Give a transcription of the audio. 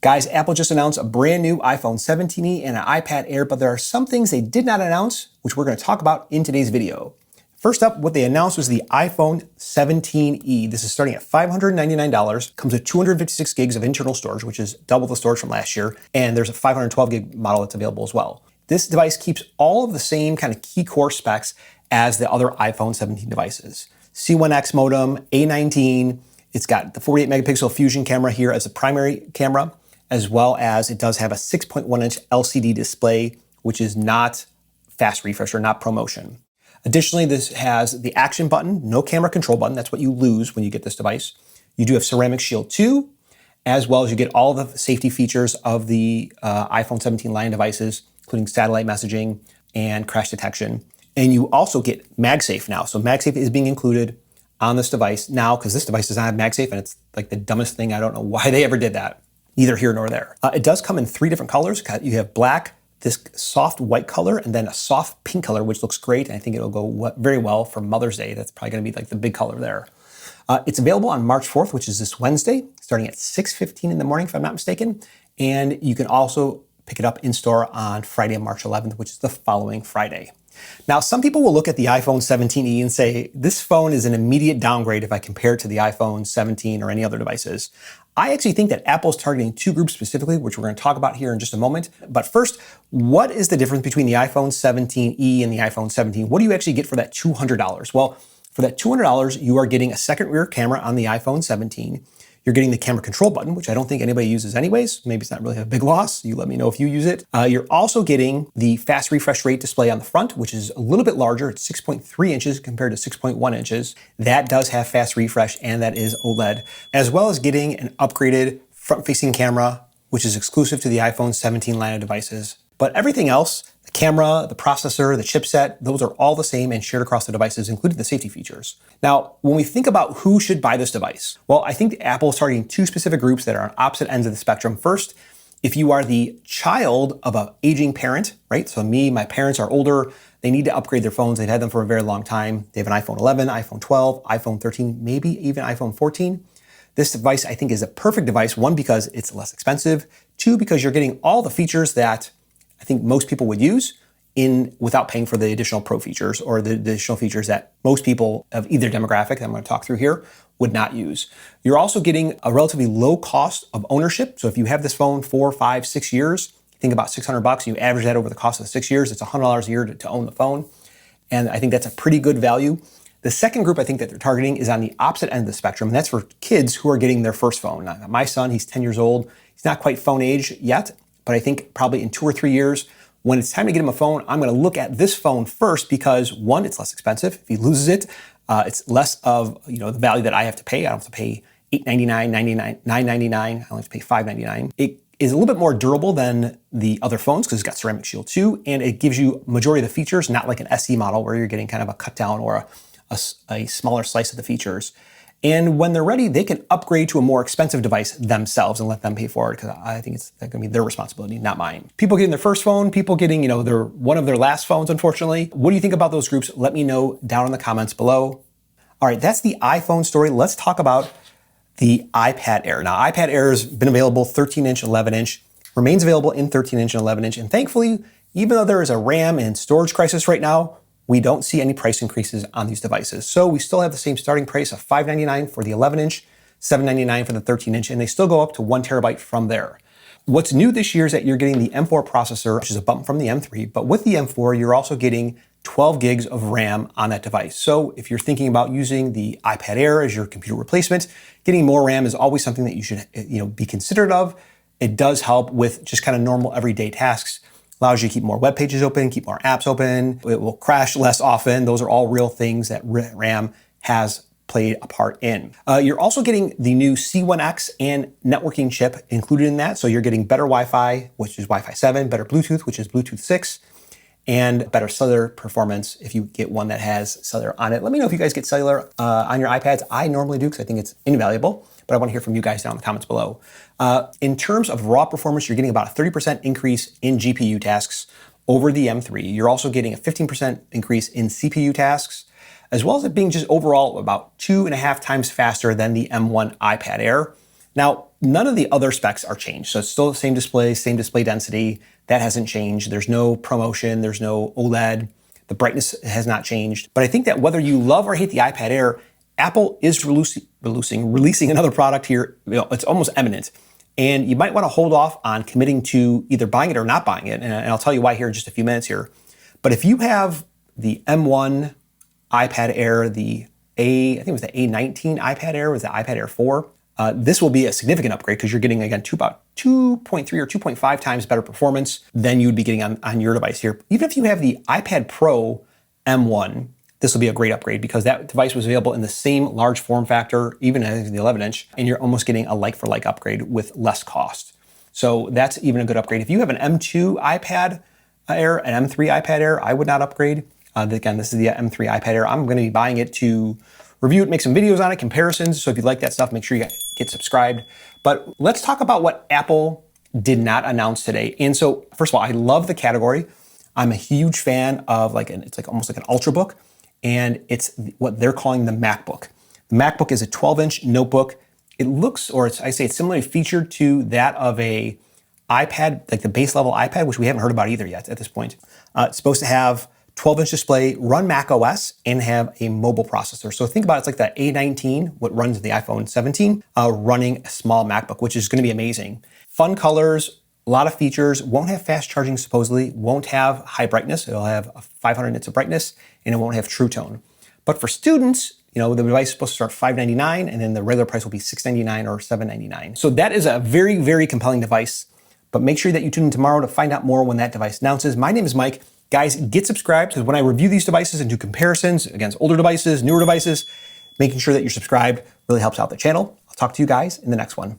Guys, Apple just announced a brand new iPhone 17e and an iPad Air, but there are some things they did not announce, which we're going to talk about in today's video. First up, what they announced was the iPhone 17e. This is starting at $599, comes with 256 gigs of internal storage, which is double the storage from last year, and there's a 512 gig model that's available as well. This device keeps all of the same kind of key core specs as the other iPhone 17 devices. C1X modem, A19, it's got the 48 megapixel Fusion camera here as a primary camera, as well as it does have a 6.1-inch LCD display, which is not fast refresh or not ProMotion. Additionally, this has the action button, no camera control button. That's what you lose when you get this device. You do have Ceramic Shield 2, as well as you get all the safety features of the iPhone 17 line devices, including satellite messaging and crash detection. And you also get MagSafe now. So MagSafe is being included on this device now because this device does not have MagSafe, and it's like the dumbest thing. I don't know why they ever did that. Neither here nor there. It does come in 3 different colors. You have black, this soft white color, and then a soft pink color, which looks great. And I think it'll go very well for Mother's Day. That's probably going to be like the big color there. It's available on March 4th, which is this Wednesday, starting at 6:15 in the morning, if I'm not mistaken. And you can also pick it up in store on Friday, March 11th, which is the following Friday. Now, some people will look at the iPhone 17e and say, this phone is an immediate downgrade if I compare it to the iPhone 17 or any other devices. I actually think that Apple is targeting 2 groups specifically, which we're going to talk about here in just a moment. But first, what is the difference between the iPhone 17e and the iPhone 17? What do you actually get for that $200? Well, for that $200, you are getting a second rear camera on the iPhone 17. You're getting the camera control button, which I don't think anybody uses anyways. Maybe it's not really a big loss. You let me know if you use it. You're also getting the fast refresh rate display on the front, which is a little bit larger. It's 6.3 inches compared to 6.1 inches. That does have fast refresh, and that is OLED, as well as getting an upgraded front-facing camera, which is exclusive to the iPhone 17 line of devices. But everything else, the camera, the processor, the chipset, those are all the same and shared across the devices, including the safety features. Now, when we think about who should buy this device, well, I think Apple is targeting 2 specific groups that are on opposite ends of the spectrum. First, if you are the child of an aging parent, right? So my parents are older, they need to upgrade their phones. They've had them for a very long time. They have an iPhone 11, iPhone 12, iPhone 13, maybe even iPhone 14. This device, I think, is a perfect device. 1, because it's less expensive. 2, because you're getting all the features that I think most people would use without paying for the additional pro features or the additional features that most people of either demographic that I'm going to talk through here would not use. You're also getting a relatively low cost of ownership. So if you have this phone 4, 5, 6 years, think about $600, you average that over the cost of 6 years, it's $100 a year to own the phone. And I think that's a pretty good value. The second group I think that they're targeting is on the opposite end of the spectrum, and that's for kids who are getting their first phone. Now, my son, he's 10 years old. He's not quite phone age yet, but I think probably in 2 or 3 years, when it's time to get him a phone, I'm going to look at this phone first because 1, it's less expensive. If he loses it, it's less of the value that I have to pay. I don't have to pay $899, $999. I only have to pay $599. It is a little bit more durable than the other phones because it's got Ceramic Shield 2, and it gives you majority of the features, not like an SE model where you're getting kind of a cut down or a smaller slice of the features. And when they're ready, they can upgrade to a more expensive device themselves and let them pay for it because I think it's going to be their responsibility, not mine. People getting their first phone, people getting one of their last phones, unfortunately. What do you think about those groups? Let me know down in the comments below. All right, that's the iPhone story. Let's talk about the iPad Air. Now, iPad Air has been available 13-inch, 11-inch, remains available in 13-inch and 11-inch. And thankfully, even though there is a RAM and storage crisis right now, we don't see any price increases on these devices. So we still have the same starting price of $599 for the 11-inch, $799 for the 13-inch, and they still go up to 1 terabyte from there. What's new this year is that you're getting the M4 processor, which is a bump from the M3, but with the M4, you're also getting 12 gigs of RAM on that device. So if you're thinking about using the iPad Air as your computer replacement, getting more RAM is always something that you should be considerate of. It does help with just kind of normal everyday tasks. Allows you to keep more web pages open, keep more apps open. It will crash less often. Those are all real things that RAM has played a part in. You're also getting the new C1X and networking chip included in that. So you're getting better Wi-Fi, which is Wi-Fi 7, better Bluetooth, which is Bluetooth 6, and better cellular performance if you get one that has cellular on it. Let me know if you guys get cellular on your iPads. I normally do because I think it's invaluable, but I want to hear from you guys down in the comments below. In terms of raw performance, you're getting about a 30% increase in GPU tasks over the M3. You're also getting a 15% increase in CPU tasks, as well as it being just overall about 2.5 times faster than the M1 iPad Air. Now, none of the other specs are changed. So it's still the same display density. That hasn't changed. There's no ProMotion, there's no OLED. The brightness has not changed. But I think that whether you love or hate the iPad Air, Apple is releasing another product here. It's almost imminent. And you might want to hold off on committing to either buying it or not buying it. And I'll tell you why here in just a few minutes here. But if you have the M1 iPad Air, I think it was the A19 iPad Air, was the iPad Air 4, this will be a significant upgrade because you're getting, again, about 2.3 or 2.5 times better performance than you would be getting on your device here. Even if you have the iPad Pro M1, this will be a great upgrade because that device was available in the same large form factor, even as the 11-inch, and you're almost getting a like-for-like upgrade with less cost. So that's even a good upgrade. If you have an M2 iPad Air, an M3 iPad Air, I would not upgrade. Again, this is the M3 iPad Air. I'm going to be buying it to review it, make some videos on it, comparisons. So if you like that stuff, make sure you get subscribed. But let's talk about what Apple did not announce today. And so, first of all, I love the category. I'm a huge fan of it's like almost like an Ultrabook, and it's what they're calling the MacBook. The MacBook is a 12-inch notebook. It looks, I say it's similarly featured to that of a iPad, like the base level iPad, which we haven't heard about either yet at this point. It's supposed to have 12-inch display, run Mac OS, and have a mobile processor. So think about it's like the A19, what runs the iPhone 17, running a small MacBook, which is going to be amazing. Fun colors, a lot of features, won't have fast charging supposedly, won't have high brightness, it'll have 500 nits of brightness, and it won't have True Tone. But for students, the device is supposed to start $599, and then the regular price will be $699 or $799. So that is a very, very compelling device. But make sure that you tune in tomorrow to find out more when that device announces. My name is Mike. Guys, get subscribed because when I review these devices and do comparisons against older devices, newer devices, making sure that you're subscribed really helps out the channel. I'll talk to you guys in the next one.